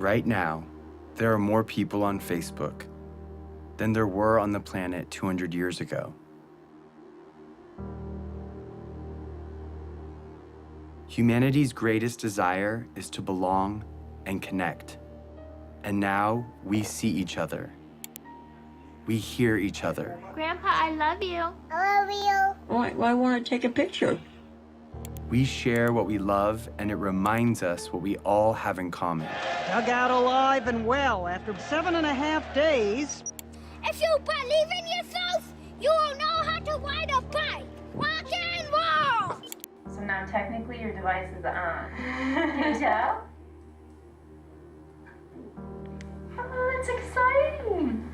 Right now, there are more people on Facebook than there were on the planet 200 years ago. Humanity's greatest desire is to belong and connect. And now we see each other. We hear each other. Grandpa, I love you. I love you. Well, I want to take a picture. We share what we love, and it reminds us what we all have in common. Dug out alive and well after 7.5 days. If you believe in yourself, you will know how to ride a bike. Rock and roll! So now technically your device is on. Can you tell? Oh, that's exciting.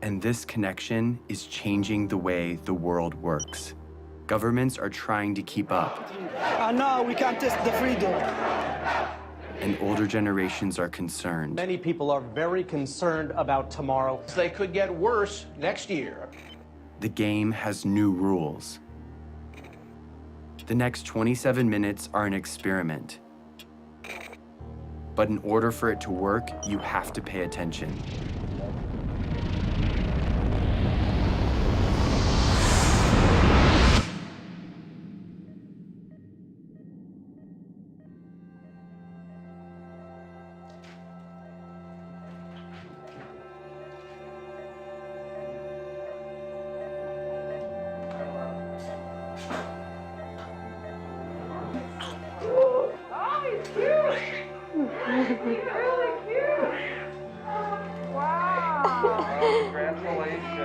And this connection is changing the way the world works. Governments are trying to keep up. No, we can't test the freedom. And older generations are concerned. Many people are very concerned about tomorrow. They could get worse next year. The game has new rules. The next 27 minutes are an experiment. But in order for it to work, you have to pay attention.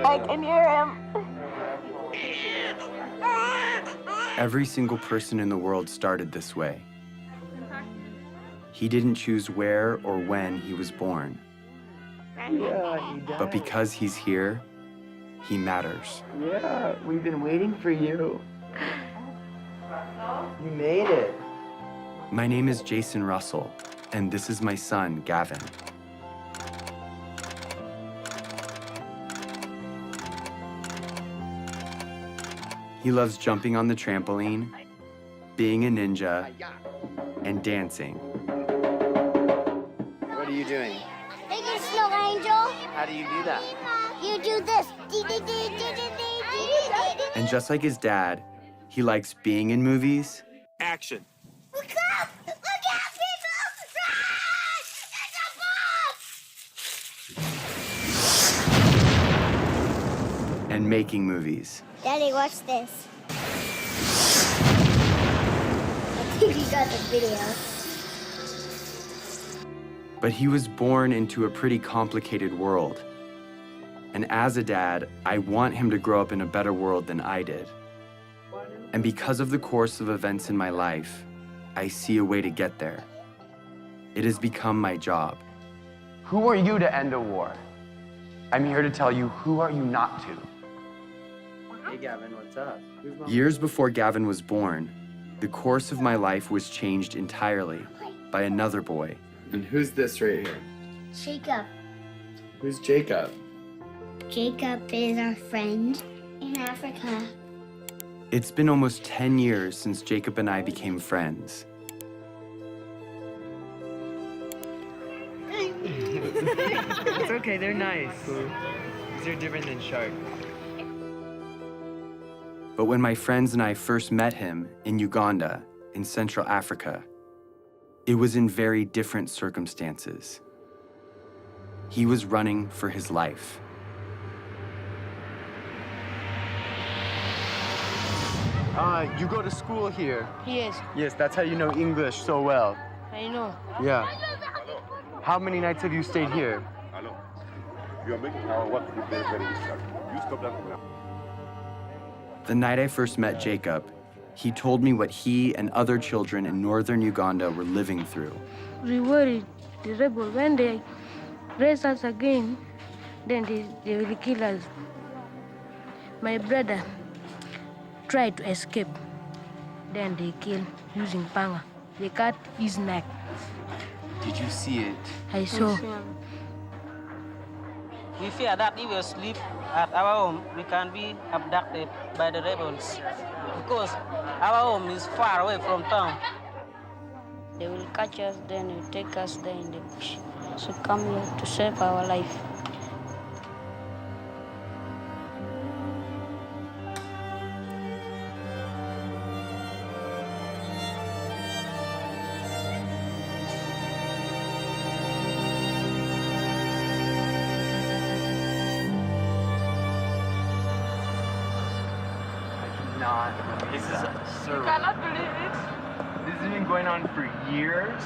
I can hear him. Every single person in the world started this way. He didn't choose where or when he was born. Yeah, he died. But because he's here, he matters. Yeah, we've been waiting for you. You made it. My name is Jason Russell, and this is my son, Gavin. He loves jumping on the trampoline, being a ninja, and dancing. What are you doing? Making snow angel. How do you do that? You do this. And just like his dad, he likes being in movies. Action. Look up! Look out, people! Run! There's a bomb! And making movies. Daddy, watch this. I think you got the video. But he was born into a pretty complicated world. And as a dad, I want him to grow up in a better world than I did. And because of the course of events in my life, I see a way to get there. It has become my job. Who are you to end a war? I'm here to tell you, who are you not to? Hey, Gavin, what's up? Years before Gavin was born, the course of my life was changed entirely by another boy. And who's this right here? Jacob. Who's Jacob? Jacob is our friend in Africa. It's been almost 10 years since Jacob and I became friends. It's okay, they're nice. They're different than sharks. But when my friends and I first met him in Uganda, in Central Africa, it was in very different circumstances. He was running for his life. You go to school here. Yes, Yes, that's how you know English so well. I know. Yeah. How many nights have you stayed here? The night I first met Jacob, he told me what he and other children in northern Uganda were living through. We worried the rebel when they raise us again, then they will kill us. My brother tried to escape. Then they killed using panga. They cut his neck. Did you see it? I saw. We fear that if we sleep at our home, we can be abducted by the rebels because our home is far away from town. They will catch us, then they will take us there in the bush. So come here to save our life. This is surreal. cannot believe it. This has been going on for years.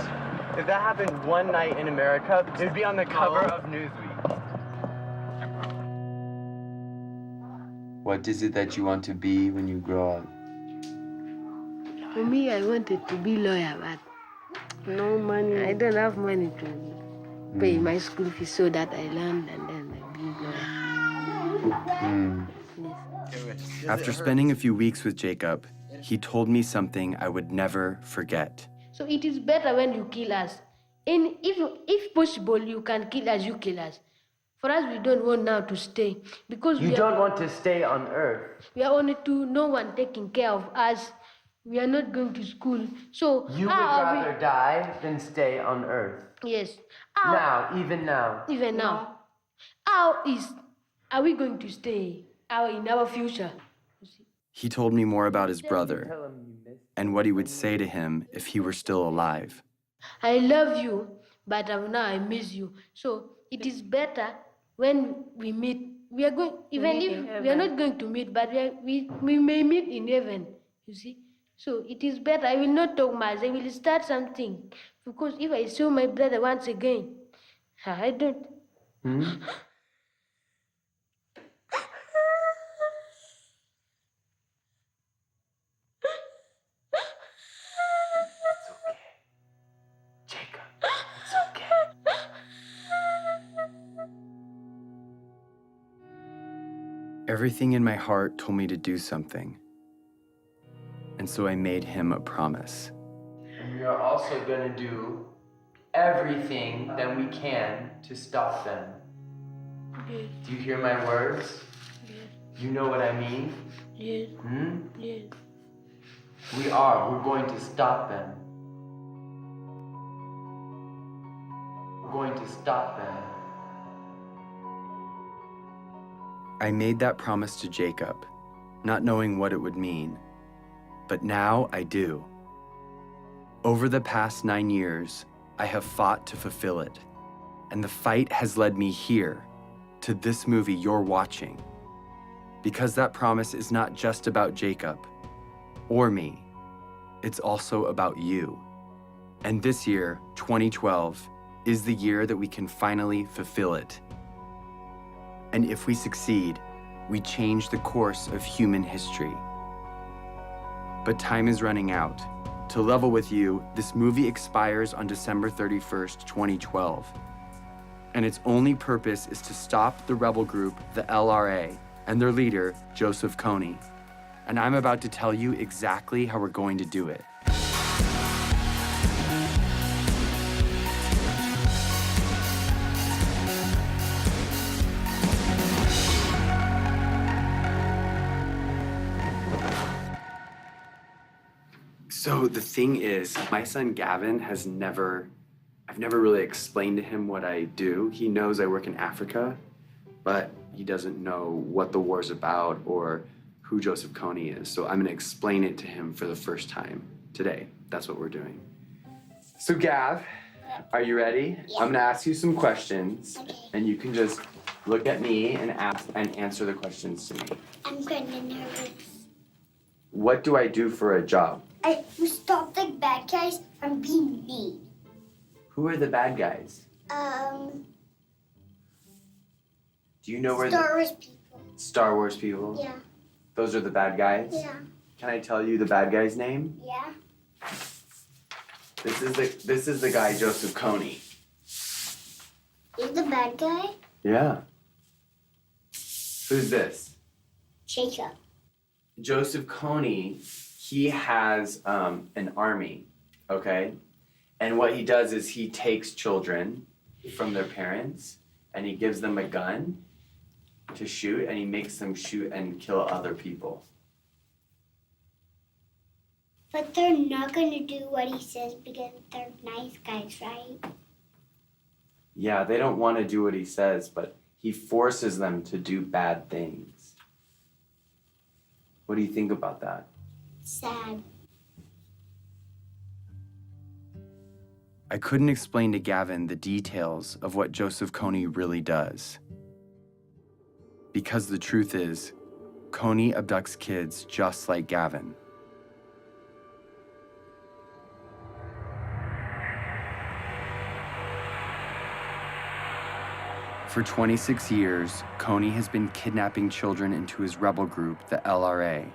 If that happened one night in America, it'd be on the cover of Newsweek. What is it that you want to be when you grow up? For me, I wanted to be lawyer, but no money. I don't have money to pay my school fees, so that I learned and then I be lawyer. Yes. After spending a few weeks with Jacob, he told me something I would never forget. So it is better when you kill us. And if possible, you can kill us, you kill us. For us, we don't want now to stay. Because You don't want to stay on Earth. we are only two, no one taking care of us. We are not going to school. So You would rather die than stay on Earth. Yes. Even now. Even now. Are we going to stay in our future? He told me more about his brother and what he would say to him if he were still alive. I love you, but now I miss you. So it is better when we meet. We are going, even if we are not going to meet, but we may meet in heaven, you see. So it is better. I will not talk much. I will start something. Because if I saw my brother once again, I don't. Everything in my heart told me to do something. And so I made him a promise. And we are also going to do everything that we can to stop them. Yes. Do you hear my words? Yes. You know what I mean? Yes. Yes. We're going to stop them. We're going to stop them. I made that promise to Jacob, not knowing what it would mean. But now I do. Over the past 9 years, I have fought to fulfill it. And the fight has led me here, to this movie you're watching. Because that promise is not just about Jacob or me. It's also about you. And this year, 2012, is the year that we can finally fulfill it. And if we succeed, we change the course of human history. But time is running out. To level with you, this movie expires on December 31st, 2012. And its only purpose is to stop the rebel group, the LRA, and their leader, Joseph Kony. And I'm about to tell you exactly how we're going to do it. So the thing is, my son Gavin I've never really explained to him what I do. He knows I work in Africa, but he doesn't know what the war's about or who Joseph Kony is. So I'm gonna explain it to him for the first time today. That's what we're doing. So Gav, are you ready? Yeah. I'm gonna ask you some questions, Okay. and you can just look at me and answer the questions to me. I'm kind of nervous. What do I do for a job? I stop the bad guys from being mean. Who are the bad guys? Do you know where Star Wars people. Star Wars people? Yeah. Those are the bad guys? Yeah. Can I tell you the bad guy's name? Yeah. This is the guy Joseph Kony. He's the bad guy? Yeah. Who's this? Jacob. Joseph Kony, he has an army, okay? And what he does is he takes children from their parents and he gives them a gun to shoot, and he makes them shoot and kill other people. But they're not going to do what he says because they're nice guys, right? Yeah, they don't want to do what he says, but he forces them to do bad things. What do you think about that? Sad. I couldn't explain to Gavin the details of what Joseph Kony really does. Because the truth is, Kony abducts kids just like Gavin. For 26 years, Kony has been kidnapping children into his rebel group, the LRA.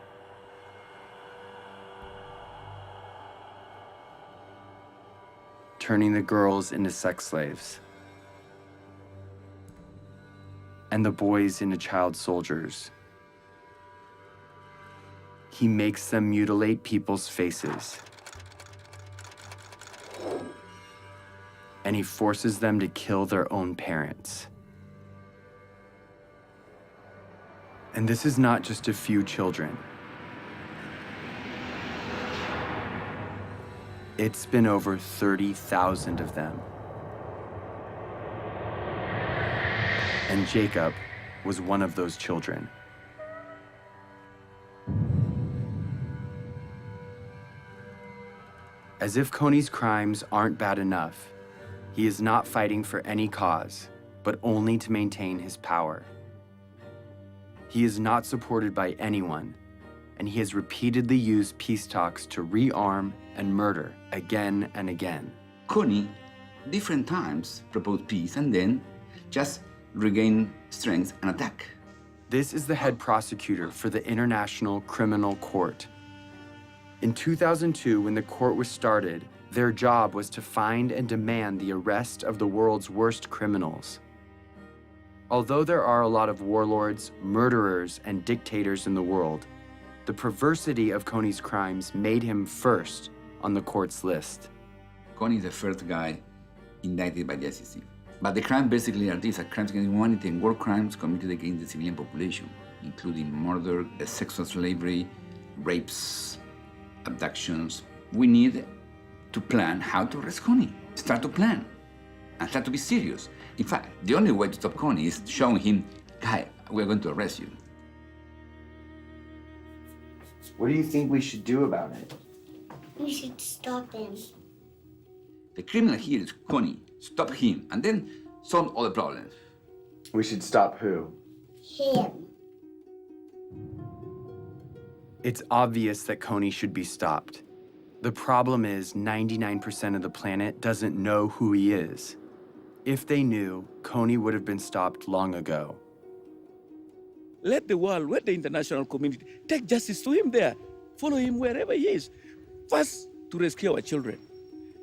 Turning the girls into sex slaves. And the boys into child soldiers. He makes them mutilate people's faces. And he forces them to kill their own parents. And this is not just a few children. It's been over 30,000 of them. And Jacob was one of those children. As if Kony's crimes aren't bad enough, he is not fighting for any cause, but only to maintain his power. He is not supported by anyone, and he has repeatedly used peace talks to rearm and murder again and again. Kony, different times, proposed peace and then just regain strength and attack. This is the head prosecutor for the International Criminal Court. In 2002, when the court was started, their job was to find and demand the arrest of the world's worst criminals. Although there are a lot of warlords, murderers, and dictators in the world, the perversity of Kony's crimes made him first on the court's list. Kony is the first guy indicted by the ICC. But the crimes basically are these: crimes against humanity and war crimes committed against the civilian population, including murder, sexual slavery, rapes, abductions. We need to plan how to arrest Kony. Start to plan and start to be serious. In fact, the only way to stop Kony is showing him, guy, we're going to arrest you. What do you think we should do about it? We should stop him. The criminal here is Kony. Stop him and then solve all the problems. We should stop who? Him. It's obvious that Kony should be stopped. The problem is 99% of the planet doesn't know who he is. If they knew, Kony would have been stopped long ago. Let the world, let the international community take justice to him there. Follow him wherever he is. First, to rescue our children.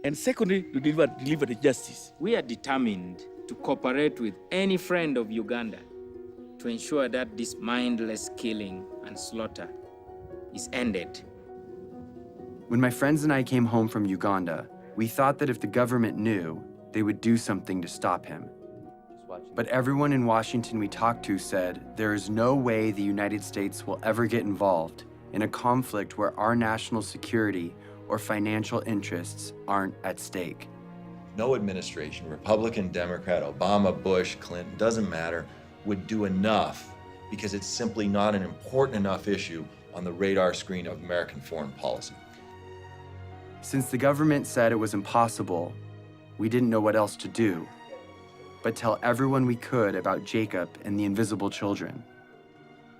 And secondly, to deliver the justice. We are determined to cooperate with any friend of Uganda to ensure that this mindless killing and slaughter is ended. When my friends and I came home from Uganda, we thought that if the government knew, they would do something to stop him. But everyone in Washington we talked to said there is no way the United States will ever get involved in a conflict where our national security or financial interests aren't at stake. No administration, Republican, Democrat, Obama, Bush, Clinton, doesn't matter, would do enough because it's simply not an important enough issue on the radar screen of American foreign policy. Since the government said it was impossible, we didn't know what else to do, but tell everyone we could about Jacob and the invisible children.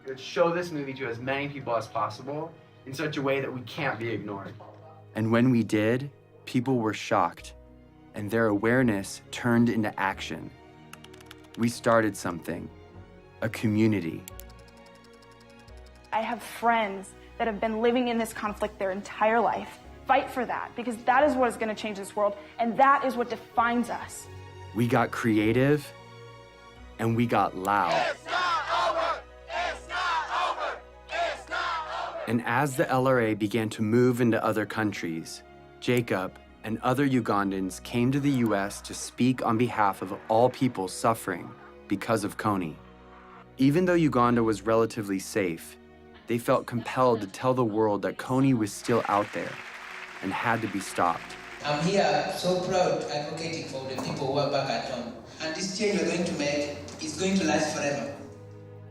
Let's show this movie to as many people as possible in such a way that we can't be ignored. And when we did, people were shocked, and their awareness turned into action. We started something, a community. I have friends that have been living in this conflict their entire life. Fight for that, because that is what is going to change this world, and that is what defines us. We got creative, and we got loud. It's not over! It's not over! It's not over! And as the LRA began to move into other countries, Jacob and other Ugandans came to the US to speak on behalf of all people suffering because of Kony. Even though Uganda was relatively safe, they felt compelled to tell the world that Kony was still out there and had to be stopped. I'm here so proud advocating for the people who are back at home. And this change we're going to make is going to last forever.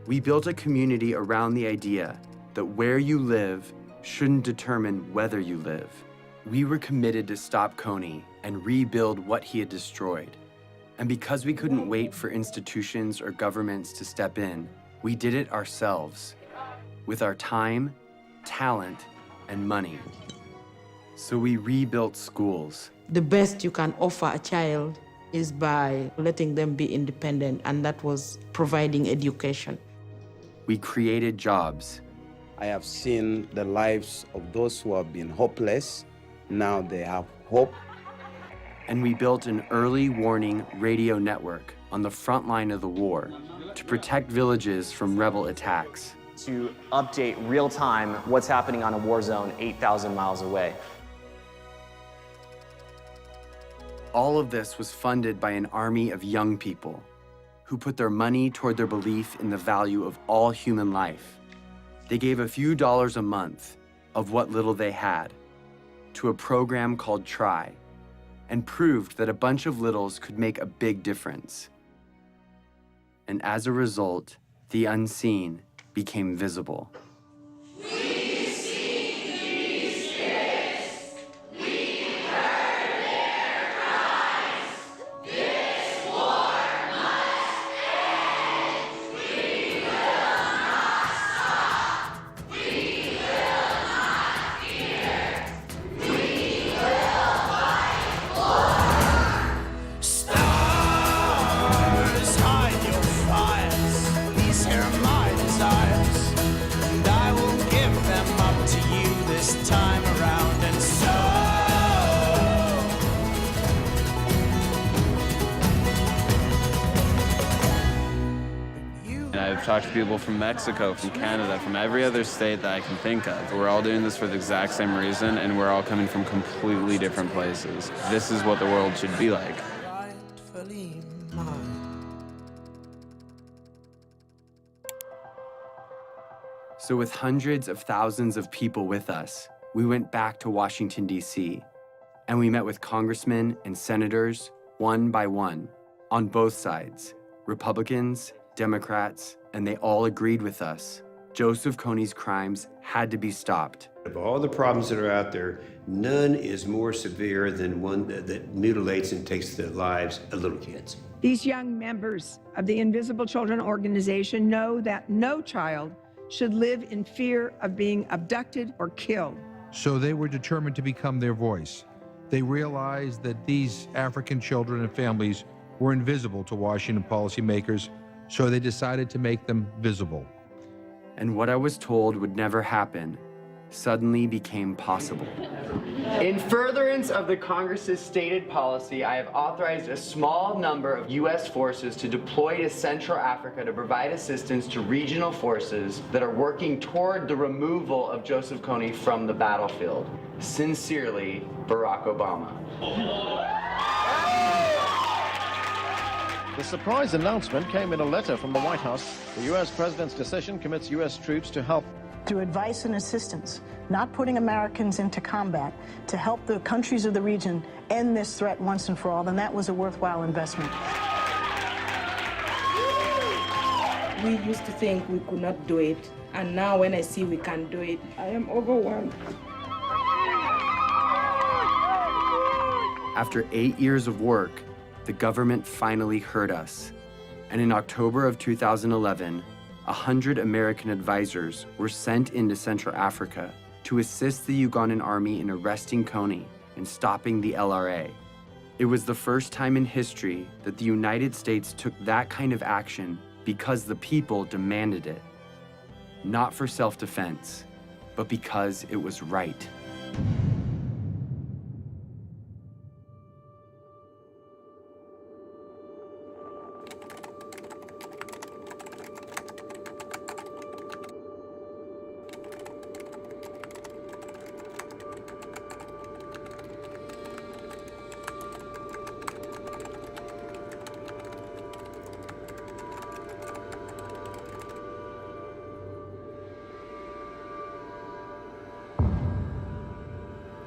We built a community around the idea that where you live shouldn't determine whether you live. We were committed to stop Kony and rebuild what he had destroyed. And because we couldn't wait for institutions or governments to step in, we did it ourselves, with our time, talent, and money. So we rebuilt schools. The best you can offer a child is by letting them be independent, and that was providing education. We created jobs. I have seen the lives of those who have been hopeless. Now they have hope. And we built an early warning radio network on the front line of the war to protect villages from rebel attacks. To update real time what's happening on a war zone 8,000 miles away. All of this was funded by an army of young people who put their money toward their belief in the value of all human life. They gave a few dollars a month of what little they had to a program called Try, and proved that a bunch of littles could make a big difference. And as a result, the unseen became visible. I've talked to people from Mexico, from Canada, from every other state that I can think of. We're all doing this for the exact same reason, and we're all coming from completely different places. This is what the world should be like. So with hundreds of thousands of people with us, we went back to Washington, D.C., and we met with congressmen and senators, one by one, on both sides, Republicans, Democrats, and they all agreed with us. Joseph Kony's crimes had to be stopped. Of all the problems that are out there, none is more severe than one that mutilates and takes the lives of little kids. These young members of the Invisible Children organization know that no child should live in fear of being abducted or killed. So they were determined to become their voice. They realized that these African children and families were invisible to Washington policymakers, so they decided to make them visible. And what I was told would never happen suddenly became possible. In furtherance of the Congress's stated policy, I have authorized a small number of U.S. forces to deploy to Central Africa to provide assistance to regional forces that are working toward the removal of Joseph Kony from the battlefield. Sincerely, Barack Obama. The surprise announcement came in a letter from the White House. The U.S. President's decision commits U.S. troops to help. Through advice and assistance, not putting Americans into combat, to help the countries of the region end this threat once and for all, then that was a worthwhile investment. We used to think we could not do it, and now when I see we can do it, I am overwhelmed. After 8 years of work, the government finally heard us. And in October of 2011, 100 American advisors were sent into Central Africa to assist the Ugandan army in arresting Kony and stopping the LRA. It was the first time in history that the United States took that kind of action because the people demanded it. Not for self-defense, but because it was right.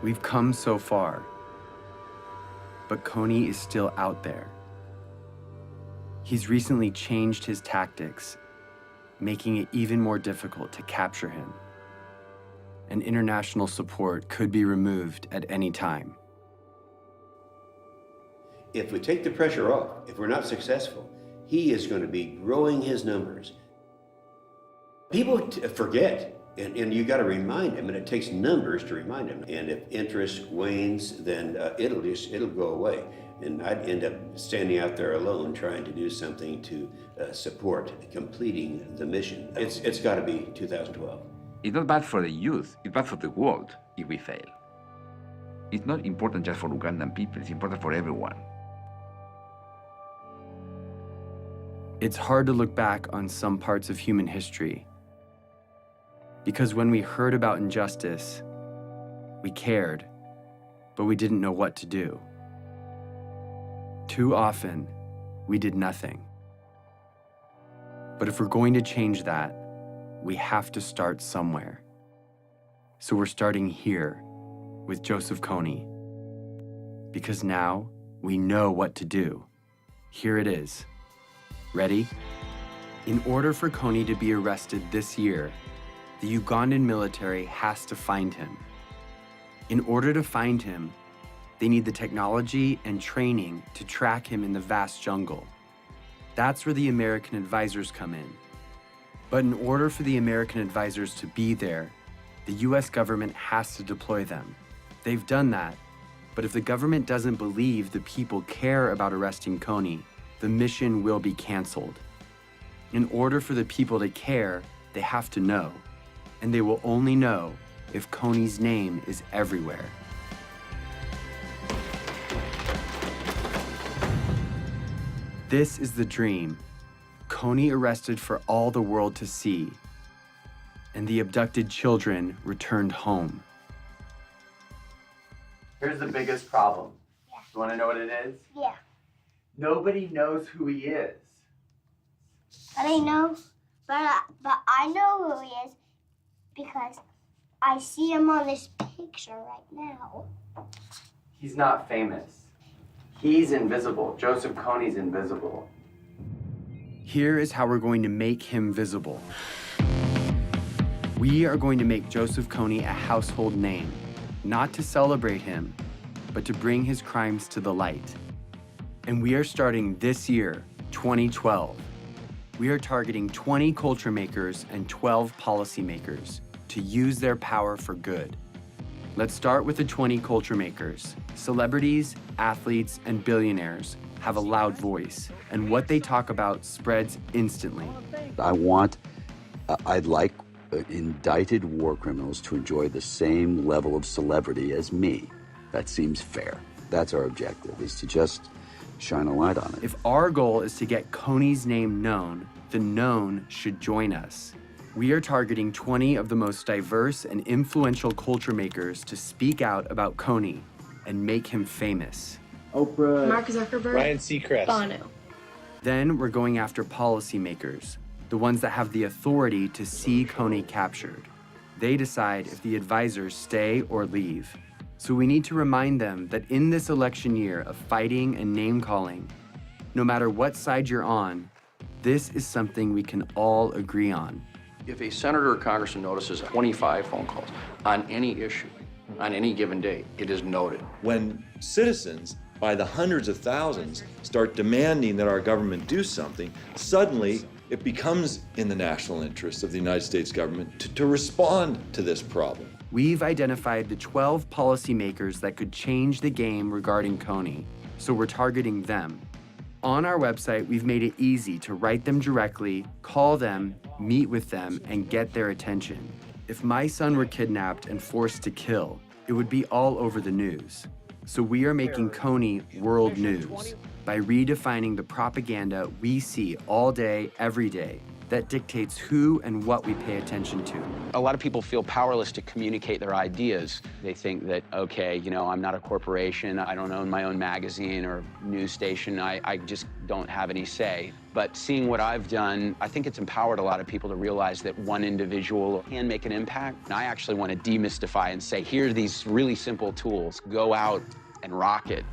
We've come so far, but Kony is still out there. He's recently changed his tactics, making it even more difficult to capture him. And international support could be removed at any time. If we take the pressure off, if we're not successful, he is going to be growing his numbers. People forget, and you got to remind them, and it takes numbers to remind them. And if interest wanes, then it'll go away. And I'd end up standing out there alone trying to do something to support completing the mission. It's got to be 2012. It's not bad for the youth, it's bad for the world if we fail. It's not important just for Ugandan people, it's important for everyone. It's hard to look back on some parts of human history, because when we heard about injustice, we cared, but we didn't know what to do. Too often, we did nothing. But if we're going to change that, we have to start somewhere. So we're starting here with Joseph Kony, because now we know what to do. Here it is. Ready? In order for Kony to be arrested this year, the Ugandan military has to find him. In order to find him, they need the technology and training to track him in the vast jungle. That's where the American advisors come in. But in order for the American advisors to be there, the US government has to deploy them. They've done that, but if the government doesn't believe the people care about arresting Kony, the mission will be canceled. In order for the people to care, they have to know, and they will only know if Kony's name is everywhere. This is the dream. Kony arrested for all the world to see, and the abducted children returned home. Here's the biggest problem. Yeah. You want to know what it is? Yeah. Nobody knows who he is. But I know who he is because I see him on this picture right now. He's not famous. He's invisible. Joseph Kony's invisible. Here is how we're going to make him visible. We are going to make Joseph Kony a household name, not to celebrate him, but to bring his crimes to the light. And we are starting this year, 2012. We are targeting 20 culture makers and 12 policymakers to use their power for good. Let's start with the 20 culture makers. Celebrities, athletes, and billionaires have a loud voice, and what they talk about spreads instantly. I'd like indicted war criminals to enjoy the same level of celebrity as me. That seems fair. That's our objective, is to just shine a light on it. If our goal is to get Kony's name known, the known should join us. We are targeting 20 of the most diverse and influential culture makers to speak out about Kony and make him famous. Oprah, Mark Zuckerberg, Ryan Seacrest, Bono. Then we're going after policymakers, the ones that have the authority to see Kony captured. They decide if the advisors stay or leave. So we need to remind them that in this election year of fighting and name-calling, no matter what side you're on, this is something we can all agree on. If a senator or congressman notices 25 phone calls on any issue, on any given day, it is noted. When citizens, by the hundreds of thousands, start demanding that our government do something, suddenly it becomes in the national interest of the United States government to respond to this problem. We've identified the 12 policymakers that could change the game regarding Kony, so we're targeting them. On our website, we've made it easy to write them directly, call them, meet with them, and get their attention. If my son were kidnapped and forced to kill, it would be all over the news. So we are making Kony world news by redefining the propaganda we see all day, every day, that dictates who and what we pay attention to. A lot of people feel powerless to communicate their ideas. They think that, okay, you know, I'm not a corporation, I don't own my own magazine or news station, I just don't have any say. But seeing what I've done, I think it's empowered a lot of people to realize that one individual can make an impact. And I actually want to demystify and say, here are these really simple tools. Go out and rock it.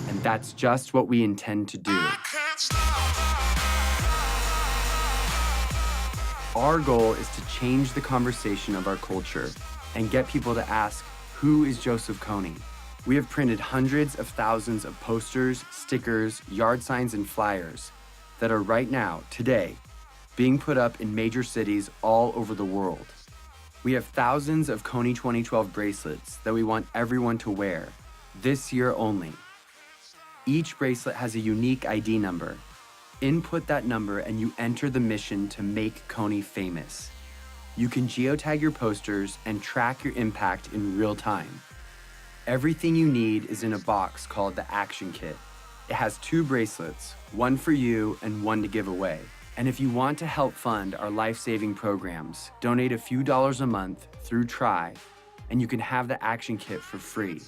And that's just what we intend to do. Our goal is to change the conversation of our culture and get people to ask, who is Joseph Kony? We have printed hundreds of thousands of posters, stickers, yard signs, and flyers that are right now, today, being put up in major cities all over the world. We have thousands of Kony 2012 bracelets that we want everyone to wear, this year only. Each bracelet has a unique ID number. Input that number and you enter the mission to make Kony famous. You can geotag your posters and track your impact in real time. Everything you need is in a box called the Action Kit. It has 2 bracelets, one for you and one to give away. And if you want to help fund our life-saving programs, donate a few dollars a month through Try, and you can have the Action Kit for free.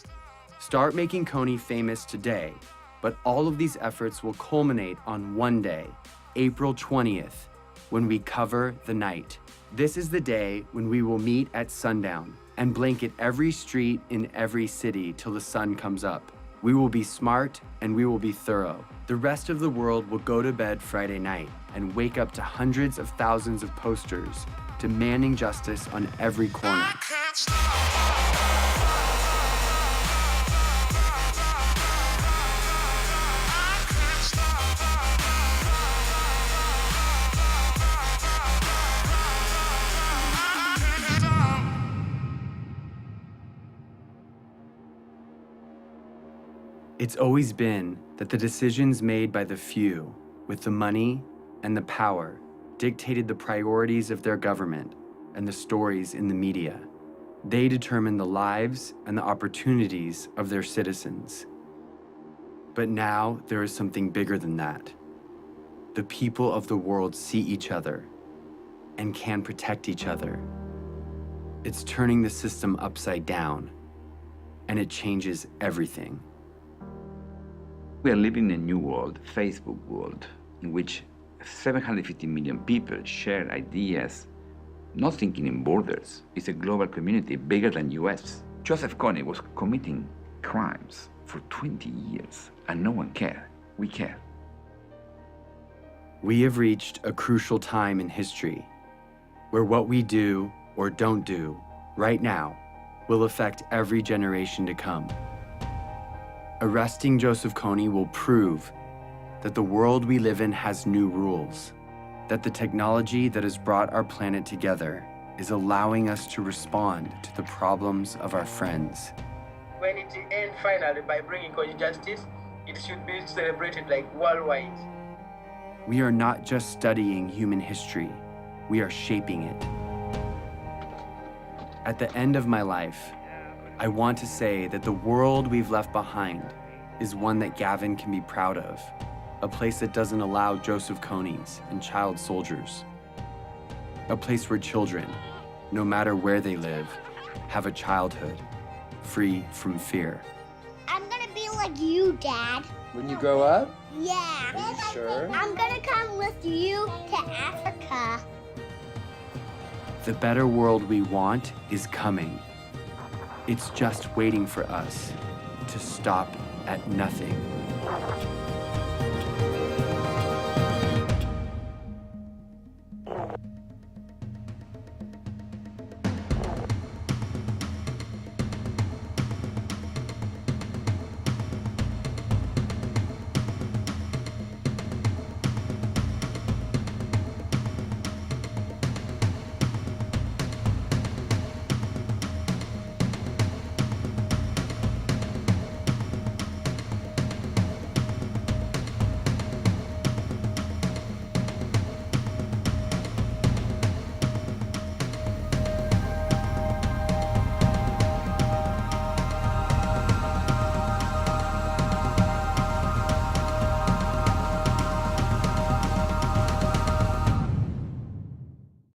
Start making Kony famous today. But all of these efforts will culminate on one day, April 20th, when we cover the night. This is the day when we will meet at sundown and blanket every street in every city till the sun comes up. We will be smart and we will be thorough. The rest of the world will go to bed Friday night and wake up to hundreds of thousands of posters demanding justice on every corner. It's always been that the decisions made by the few with the money and the power dictated the priorities of their government and the stories in the media. They determine the lives and the opportunities of their citizens. But now there is something bigger than that. The people of the world see each other and can protect each other. It's turning the system upside down, and it changes everything. We are living in a new world, Facebook world, in which 750 million people share ideas, not thinking in borders. It's a global community bigger than US. Joseph Kony was committing crimes for 20 years, and no one cared. We care. We have reached a crucial time in history where what we do or don't do right now will affect every generation to come. Arresting Joseph Kony will prove that the world we live in has new rules, that the technology that has brought our planet together is allowing us to respond to the problems of our friends. When it ends finally by bringing Kony justice, it should be celebrated like worldwide. We are not just studying human history, we are shaping it. At the end of my life, I want to say that the world we've left behind is one that Gavin can be proud of, a place that doesn't allow Joseph Konys and child soldiers, a place where children, no matter where they live, have a childhood free from fear. I'm gonna be like you, Dad. When you grow up? Yeah. Are you sure? I'm gonna come with you to Africa. The better world we want is coming. It's just waiting for us to stop at nothing.